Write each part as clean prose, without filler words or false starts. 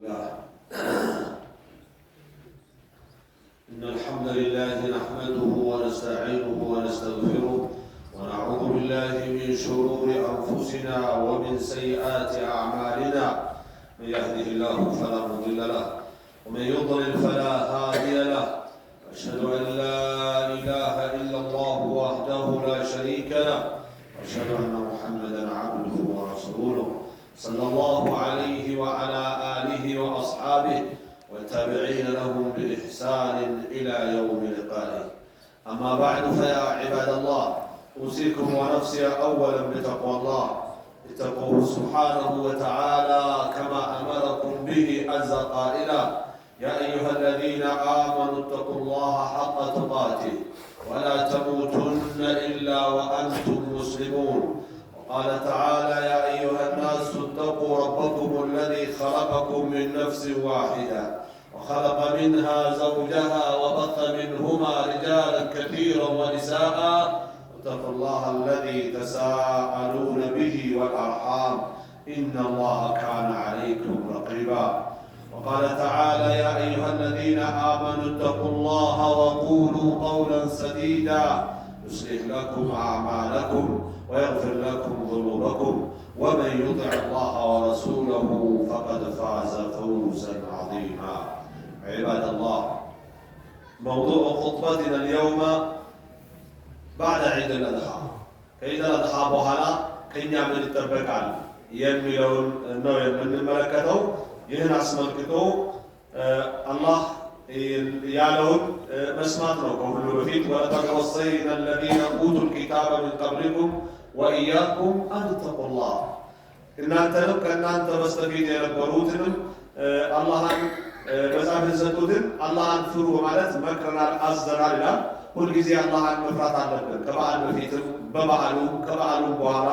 إن الحمد لله نحمده ونستعينه ونستغفره ونعوذ بالله من شرور أنفسنا ومن سيئات أعمالنا. من يهده الله فلا مضل له ومن يضلل فلا هادي له. أشهد أن لا إله إلا الله وحده لا شريك له وأشهد أن محمدا عبده ورسوله صلى الله عليه وعلى آله وأصحابه والتابعين لهم بإحسان إلى يوم لقائه. أما بعد فيا عباد الله، أوصيكم ونفسي أولا بتقوى الله. اتقوه سبحانه وتعالى كما أمركم به عز قائلا: يا أيها الذين آمنوا اتقوا الله حق تقاته ولا تموتن إلا وأنتم مسلمون. وقال تعالى: يا أيها الناس اتقوا ربكم الذي خلقكم من نفس واحدة وخلق منها زوجها وبث منهما رجالا كثيرا ونساء واتقوا الله الذي تساءلون به والأرحام إن الله كان عليكم رقيبا. وقال تعالى: يا أيها الذين آمنوا اتقوا الله وقولوا قولا سديدا يصلح لكم أعمالكم ويغفر لكم ذنوبكم ومن يطع الله ورسوله فقد فاز فوزا عظيما. عباد الله، موضوع خطبتنا اليوم بعد عيد الأضحى. كعيد الأضحى بوهلا كኛ ምን ይጠበቃል የሚለውን ነው የምንመለከተው። ይህን አስመልክቶ አላህ ያለውን መስማት ነው ከሁሉ በፊት። ወለቀድ ወሰይና الذين اوتوا الكتاب من قبلكم واياكم ان اتقوا الله። እናንተንም ከእናንተ በስተፊት የነበሩትንም አላህን መጽሐፍ የሰጡትን አላህን ፍሩ ማለት መክረናል፣ አዘናል ይላል። ሁልጊዜ አላህን መፍራት አለብን። ከበዓል በፊትም በበዓሉም ከበዓሉም በኋላ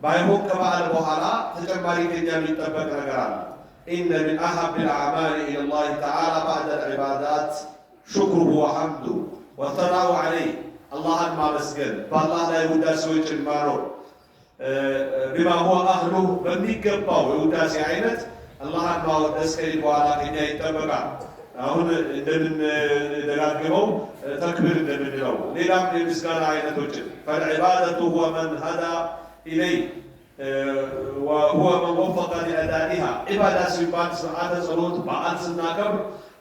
ባይሆን ከበዓል በኋላ ተጨማሪ ከኛ የሚጠበቅ ነገር አለ። إن من أحب الأعمال إلى الله تعالى بعد العبادات شكره وحمده والثناء عليه. الله ما مسجد بالله لا يودع سويت المارون بما هو أهله بميكباو يودع سعينت الله ما ودس كريم وعلى كنيا يتبقى. هون من دراجمو تكبير من اليوم ليلام لمسكان عينته. فالعبادة هو من هدى إليه وهو من وفق لأدائها. عبادة سبحان سعادة صلوت بعد سناكر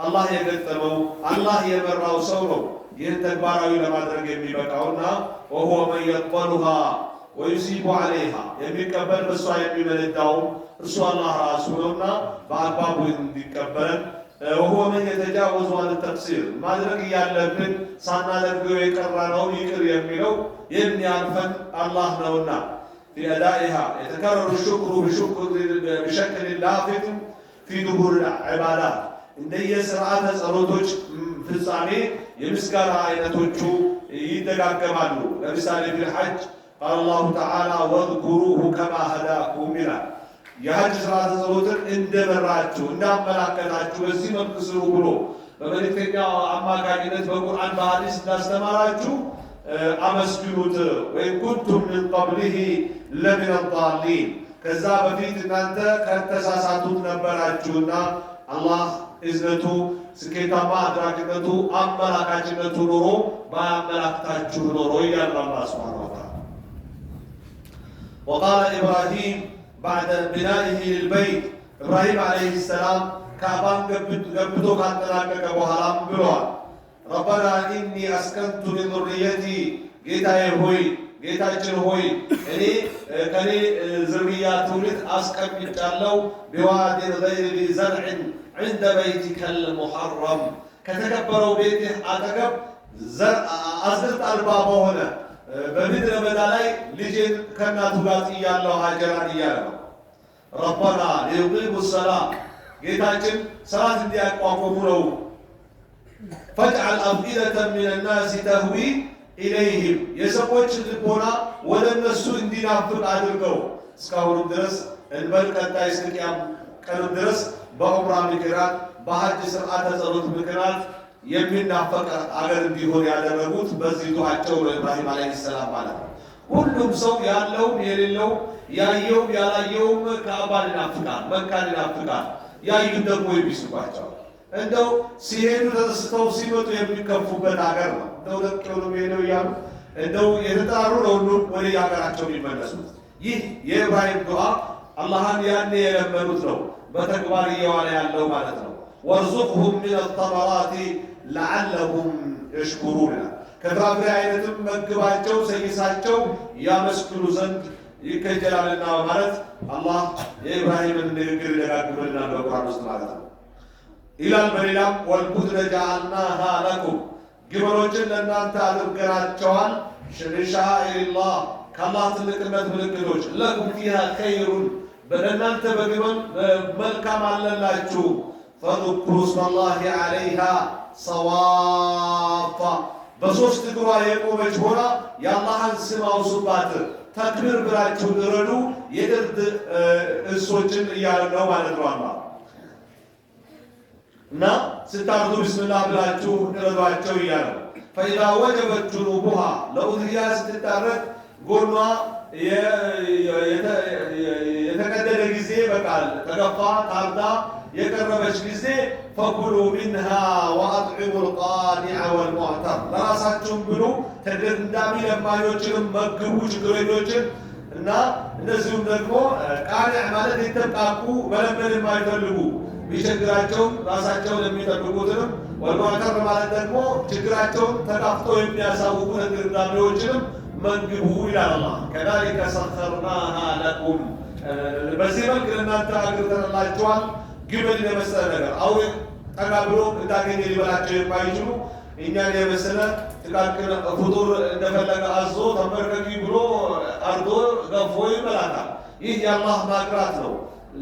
الله يقدمه الله يمرأه سوره ينتقباره لما درق يميبكعونا وهو من يقبلها ويسيب عليها يميكبر بسوا يميمن الدوم رسول الله رسولنا بعد بابه يميكبر وهو من يتجاوز عن التقصير ما درق يالبن صانا درقه يكررنه يكر يميلو يميعرفن الله نونا في أدائها. يتكرر الشكر بشكل لافت في ظهور العبادات. እንደየ ስርዓተ ጸሎቶች ፍጻሜ የምስጋና አይነቶቹ ይደጋገማሉ። ለምሳሌ في الحج قال الله تعالى: واذكروه كما هداكم ይላል። የሐጅ ስርዓተ ጸሎትን እንደመራችሁ እንዳመላከታችሁ በዚህ መልክ ስሩ ብሎ በመልእክተኛው አማካኝነት በቁርአን በሐዲስ እንዳስተማራችሁ አመስግኑት። ወይም ኩንቱም ምን ቀብሊሂ ለሚነ ዳሊን፣ ከዛ በፊት እናንተ ከተሳሳቱት ነበራችሁና አላህ እዝነቱ ስኬታማ አድራጊነቱ አመላካችነቱ ኖሮ ባያመላክታችሁ ኖሮ እያለ አላህ ሱብሓነሁ ወተዓላ وقال إبراهيم بعد بنائه للبيت إبراهيم عليه السلام كعبان قبتو ካጠናቀቀ በኋላም ብለዋል: ረበና ኢኒ አስከንቱ ሚን ዙርየቲ፣ ጌታዬ ሆይ ጌታችን ሆይ እኔ ከኔ ዝርያ ትውልድ አስቀምጫለሁ ቢዋዲን ገይሪ ዚ ዘርዕን عند بيتك المحرم፣ ከተከበረው ቤትህ አጠገብ አዝርት አልባ በሆነ በምድረ በዳ ላይ ልጄን ከእናቱ ጋር ጥያለሁ ሀጀራን እያለ ነው። ረበና ሊዩቂሙ ሰላም፣ ጌታችን ሰላት እንዲያቋቁሙ ነው። ፈጅዐል አፍኢደተን ሚነ ናሲ ተህዊ ኢለይሂም፣ የሰዎች ልቦና ወደ እነሱ እንዲናፍቅ አድርገው። እስካሁንም ድረስ እንበል ቀጣይ እስከ ቂያም ቀንም ድረስ በዑምራ ምክንያት በሐጅ ስርዓተ ጸሎት ምክንያት የሚናፈቅ አገር እንዲሆን ያደረጉት በዚህ ዱዓቸው ነው ኢብራሂም አለይሂ ሰላም ማለት ነው። ሁሉም ሰው ያለውም የሌለው ያየውም ያላየውም ካዕባን ይናፍቃል፣ መካን ይናፍቃል። ያዩት ደግሞ ይብስባቸዋል። እንደው ሲሄዱ ተደስተው ሲመጡ የሚከፉበት ሀገር ነው። እንደው ለቀሉ ሄደው እያሉ እንደው የተጣሩ ነው ሁሉም ወደ ሀገራቸው የሚመለሱት። ይህ የኢብራሂም ዱዓ አላህን ያኔ የለመኑት ነው በተግባር እየዋለ ያለው ማለት ነው። ወርዙቅሁም ሚነ ተመራቲ ለዓለሁም የሽኩሩን ከፍራፍሬ አይነትም መግባቸው ሰይሳቸው ያመስግኑ ዘንድ ይከጀላልና ማለት አላህ የኢብራሂምን ንግግር ይደጋግምልናል በቁርአን ውስጥ ማለት ነው። ይላል በሌላም ወልቡድነ ጀዐልናሃ ለኩም ግመሎችን ለእናንተ አድርገናቸዋል ሸዓኢሪላህ ከአላህ ትልቅነት ምልክቶች ለኩም ፊሃ ኸይሩን በእናንተ በግመል መልካም አለላችሁ ፈذكሩ እስመላሂ ዐለይሃ ሰዋፋ በሶስት እግሯ የቆመች ሆና የአላህን ስም አውሱባት ተክቢር ብላችሁ እረዱ የእርድ እንስሶችን እያለ ነው ማለት ነው አላህ እና ስታርዱ ቢስሚላህ ብላችሁ እረዷቸው እያለ ነው። ፈኢዛ ወጀበት ጁኑቡሃ ለኡድህያ ስትታረድ ጎኗ የተቀደደ ጊዜ በቃል ተገፋ ታርዳ የቀረበች ጊዜ ፈኩሉ ሚንሃ ወአጥዒሙ ልቃኒዐ ወልሙዕተር ለራሳችሁም ብሉ ተገዳሚ ለማኞችንም መግቡ ችግረኞችን እና እነዚሁም ደግሞ ቃኒዕ ማለት የተብቃቁ መለመን የማይፈልጉ ቢቸግራቸውም ራሳቸውን የሚጠብቁትንም ወልሙዕተር ማለት ደግሞ ችግራቸውን ተጋፍተው የሚያሳውቁ ተገዳሚዎችንም መግቡ ይላል አላህ። ከዛሊከ ሰኸርናሃ ለኩም በዚህ መልክ ለእናንተ አግርተንላችኋል። ግመል የመሰለ ነገር አውሬ ጠጋ ብሎ እንዳገኘ ሊበላቸው የማይችሉ እኛን የመሰለ ጥቃቅን ፍጡር እንደፈለገ አዞ ተንበርከኪ ብሎ አርዶ ገፎ ይበላታል። ይህ የአላህ ማቅራት ነው።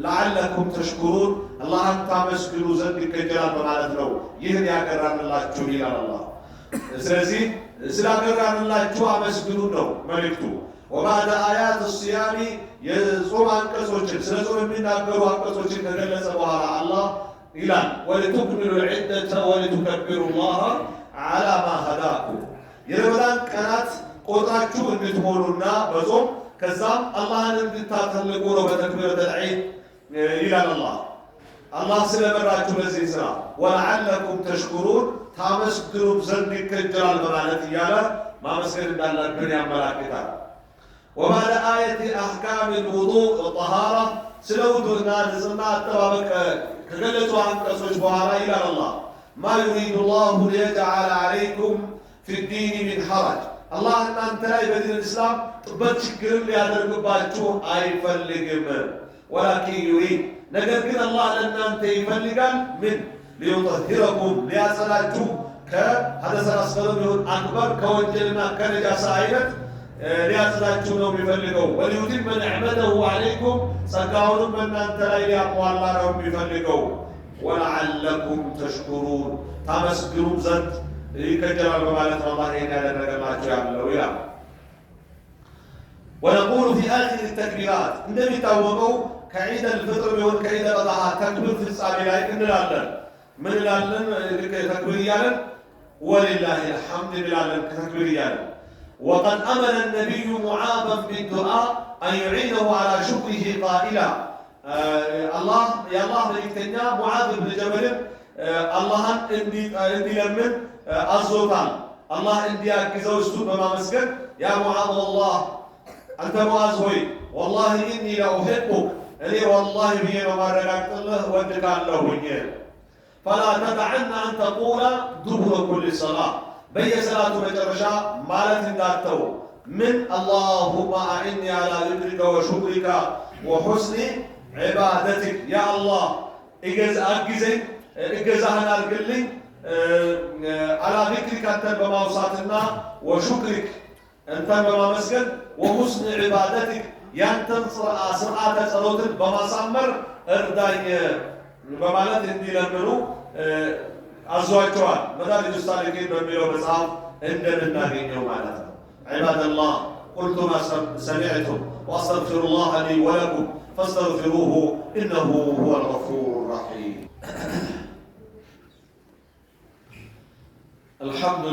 ለዓለኩም ተሽኩሩን አላህን ታመስግኑ ዘንድ ይከጀላል በማለት ነው ይህን ያቀራንላችሁ ይላል አላህ። ስለዚህ ስላቀራንላችሁ አመስግኑ ነው መልእክቱ። ወባዕደ አያት ሲያሚ የጾም አንቀጾችን ስለ ጾም የሚናገሩ አንቀጾችን ከገለጸ በኋላ አላህ ይላል ወሊቱክሚሉ ልዒደተ ወሊቱከቢሩ ላህ ዐላ ማ ሀዳኩም የረመዳን ቀናት ቆጥራችሁ እንድትሞሉና በጾም ከዛም አላህን እንድታተልቁ ነው በተክቢረተል ዒድ ይላል አላህ። አላህ ስለመራችሁ በዚህ ስራ ወለዓለኩም ተሽኩሩን ታመስግኑም ዘንድ ይከጀላል በማለት እያለ ማመስገን እንዳለብን ያመላክታል። ወባዕደ አየት አሕካም ልውዱእ ወጠሃራ ስለ ውዱእና ንጽህና አጠባበቅ ከገለጹ አንቀጾች በኋላ ይላል አላህ ማ ዩሪዱ ላሁ ሊየጅዐለ ዐለይኩም ፊ ዲን ሚን ሐረጅ አላህ እናንተ ላይ በዲን እስላም ጥበት ችግርን ሊያደርግባችሁ አይፈልግም። ወላኪን ዩሪድ ነገር ግን አላህ ለእናንተ ይፈልጋል ምን ሊዩጠሂረኩም ሊያጸዳችሁ ከሐደሰል አስገርም ይሁን አክበር ከወንጀልና ከነጃሳ አይነት ሊያጸዳችሁ ነው የሚፈልገው። ወሊዩቲመ ኒዕመተሁ ዐለይኩም ጸጋውንም በእናንተ ላይ ሊያሟላ ነው የሚፈልገው። ወለዓለኩም ተሽኩሩን ታመስግኑም ዘንድ ይከጀላል በማለት ነው አላህ ይህን ያደረገላችሁ ያለው ይላል። ወነቁሉ ፊ አኺር ተክቢራት እንደሚታወቀው ከዒድ አልፍጥር ቢሆን ከዒድ አልአድሃ ተክቢር ፍጻሜ ላይ እንላለን። ምን እንላለን? ተክቢር እያለን ወሊላሂ አልሐምድ እንላለን ተክቢር እያለን وقد أمر النبي معاذا بالدعاء أن يعينه على شكره قائلا الله يا الله ملكتنا معاذ بن جبل الله اندي لمن الزوطان الله اندي أكزو استود بما مسكن يا معاذ والله أنت معاذ هوي والله إني لأحبك أني والله بي وما رجعت الله ودك الله فلا تدعن أن تقول دبر كل صلاة بي صلاة مجرشا مالت داتو من اللهم أعني على ذكرك وشكرك وحسن عبادتك يا الله إجازهنا القلي على ذكرك أنت بموصاتنا وشكرك أنت بمسجد وحسن عبادتك ينتنصر سرعة صلوت بمصمر ارداي بمالت اندي لمنو أزواجوان مدارج السالكين بميلو مصحف عندنا ناقين معناتها عباد الله قلت ما سمعتم واستغفر الله لي ولكم فاستغفروه انه هو الغفور الرحيم. الحمد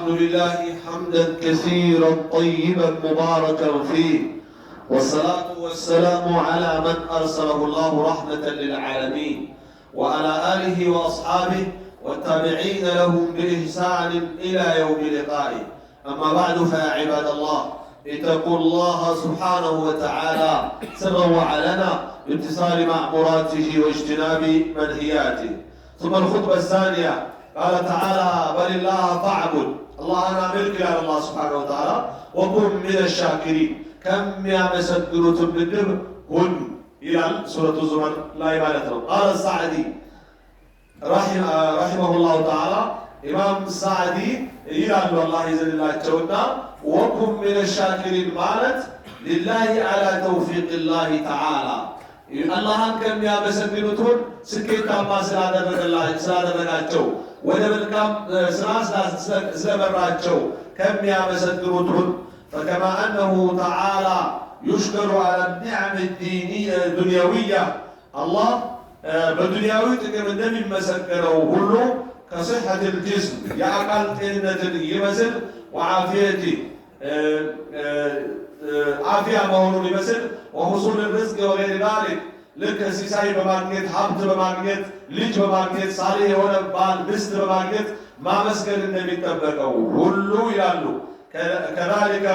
لله حمدا كثيرا طيبا مباركا فيه والصلاة والسلام على من أرسله الله رحمة للعالمين وعلى آله وأصحابه والتابعين لهم بإحسان إلى يوم لقائه. أما بعد فيا عباد الله اتقوا الله سبحانه وتعالى سرا وعلنا بامتثال مأموراته واجتناب منهياته. ثم الخطبة الثانية قال تعالى بل الله فاعبد الله أنا ملك على الله سبحانه وتعالى وكن من الشاكرين كم يا مسكرة بالدب كن إلى سورة الزمر لا يبالغ. قال السعدي رحمه الله تعالى إمام السعدي إلى الله يزل الله تونا وكن من الشاكرين مالت لله على توفيق الله تعالى اللهን ከሚያመሰግኑትን ስኬታማ ስላደረጋቸው ወደ መልካም ስራ ስለመራቸው ከሚያመሰግኑትን فكما أنه تعالى يشكر على النعم الدنيوية الله بالدنيوي ጥቅም እንደሚመሰገነው ሁሉ كصحة الجسم የአካል ጤንነትን ይመስል وعافيته عافية መሆኑን ይመስል وحصول الرزق وغير ذلك ልክ ሲሳይ በማግኘት ሀብት በማግኘት ልጅ በማግኘት ሳሌህ የሆነ ባል ሚስት በማግኘት ማመስገን እንደሚጠበቀው ሁሉ ይላሉ كذلك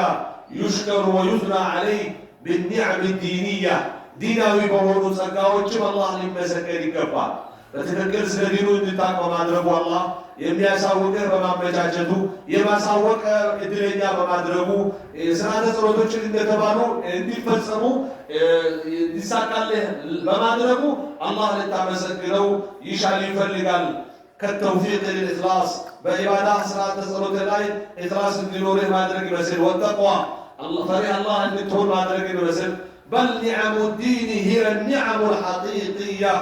يشكر ويثنى عليه بالنعم الدينية ዲናዊ በሆኑ ጸጋዎችም አላህ ሊመሰገን ይገባል። በትክክል ስለ ዲኑ እንድታውቅ በማድረጉ አላህ የሚያሳውቅህ በማመቻቸቱ የማሳወቅ እድለኛ በማድረጉ ስርዓተ ጸሎቶችን እንደተባሉ እንዲፈጸሙ እንዲሳካልህ በማድረጉ አላህ ልታመሰግነው ይሻል ይፈልጋል። كالتوفيق للإخلاص بعبادة صلاة الصلاة لاي إخلاص الدنوري ما أدرك بسل والتقوى الله فريق الله أن تكون ما أدرك بسل بل نعم الدين هي النعم الحقيقية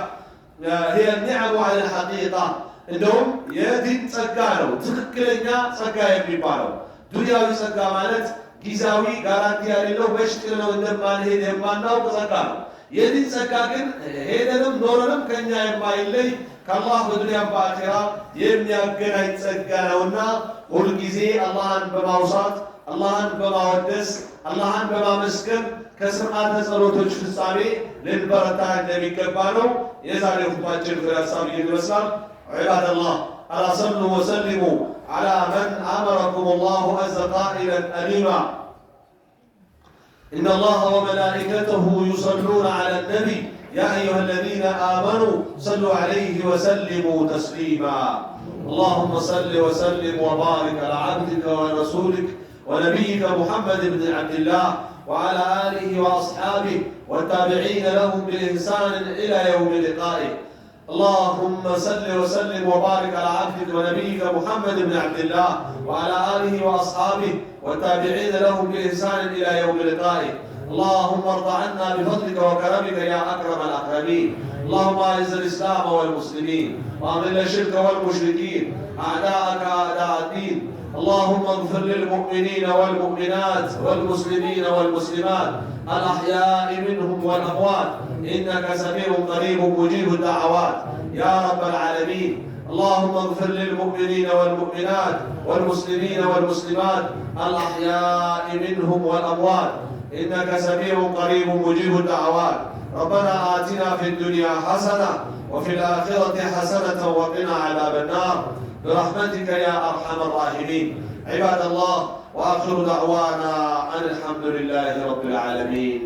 هي النعم على الحقيقة إنهم يدين سكانو تذكرنا سكايا بيبارو دنياوي سكا مالت ጊዜያዊ ጋራንቲ ያለው በሽታ ነው እንደማንሄድ የማናውቅ ጸጋ ነው። የዲን ጸጋ ግን ሄደንም ኖረንም ከኛ የማይለይ ከአላህ በዱንያ በአኺራ የሚያገናኝ ጸጋ ነውና ሁልጊዜ አላህን በማውሳት አላህን በማወደስ አላህን በማመስገን ከስርዓተ ጸሎቶች ፍጻሜ ልንበረታ እንደሚገባ ነው። የዛሬ ሁባችን ፍሬ ሀሳብ ይመስላል። ዒባደላህ አላ ሰሉ ወሰሊሙ على من أمركم الله عز قائلا أليما إن الله وملائكته يصلون على النبي يا أيها الذين آمنوا صلوا عليه وسلموا تسليما اللهم صل وسلم وبارك على عبدك ورسولك ونبيك محمد بن عبد الله وعلى آله وأصحابه والتابعين لهم بإحسان إلى يوم لقائه اللهم صل وسلم وبارك على عبدك ونبيك محمد بن عبد الله وعلى آله وأصحابه والتابعين لهم بإحسان إلى يوم لقائه اللهم ارض عنا بفضلك وكرمك يا أكرم الأكرمين اللهم أعز الإسلام والمسلمين وأذل الشرك والمشركين أعداءك أعداء الدين اللهم اغفر للمؤمنين والمؤمنات والمسلمين والمسلمات الأحياء منهم والأموات إنك سميع قريب مجيب الدعوات يا رب العالمين اللهم اغفر للمؤمنين والمؤمنات والمسلمين والمسلمات الأحياء منهم والأموات إنك سميع قريب مجيب الدعوات ربنا آتنا في الدنيا حسنة وفي الآخرة حسنة وقنا عذاب النار برحمتك يا أرحم الراحمين عباد الله وآخر دعوانا أن الحمد لله رب العالمين.